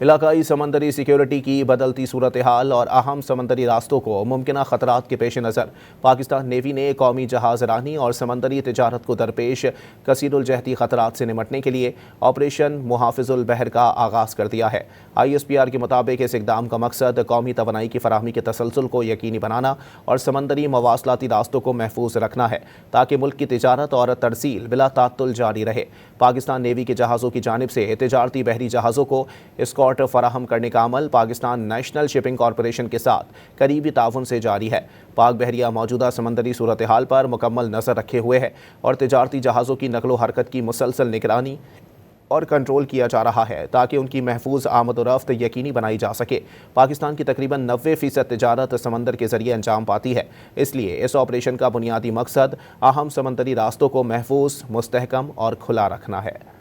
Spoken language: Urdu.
علاقائی سمندری سیکیورٹی کی بدلتی صورتحال اور اہم سمندری راستوں کو ممکنہ خطرات کے پیش نظر پاکستان نیوی نے قومی جہاز رانی اور سمندری تجارت کو درپیش کثیر الجہتی خطرات سے نمٹنے کے لیے آپریشن محافظ البحر کا آغاز کر دیا ہے۔ ISPR کے مطابق اس اقدام کا مقصد قومی توانائی کی فراہمی کے تسلسل کو یقینی بنانا اور سمندری مواصلاتی راستوں کو محفوظ رکھنا ہے تاکہ ملک کی تجارت اور ترسیل بلا تعطل جاری رہے۔ پاکستان نیوی کے جہازوں کی جانب سے تجارتی بحری جہازوں کو اسکارٹ فراہم کرنے کا عمل پاکستان نیشنل شپنگ کارپوریشن کے ساتھ قریبی تعاون سے جاری ہے۔ پاک بحریہ موجودہ سمندری صورتحال پر مکمل نظر رکھے ہوئے ہے اور تجارتی جہازوں کی نقل و حرکت کی مسلسل نگرانی اور کنٹرول کیا جا رہا ہے تاکہ ان کی محفوظ آمد و رفت یقینی بنائی جا سکے۔ پاکستان کی تقریباً 90% تجارت سمندر کے ذریعے انجام پاتی ہے، اس لیے اس آپریشن کا بنیادی مقصد اہم سمندری راستوں کو محفوظ، مستحکم اور کھلا رکھنا ہے۔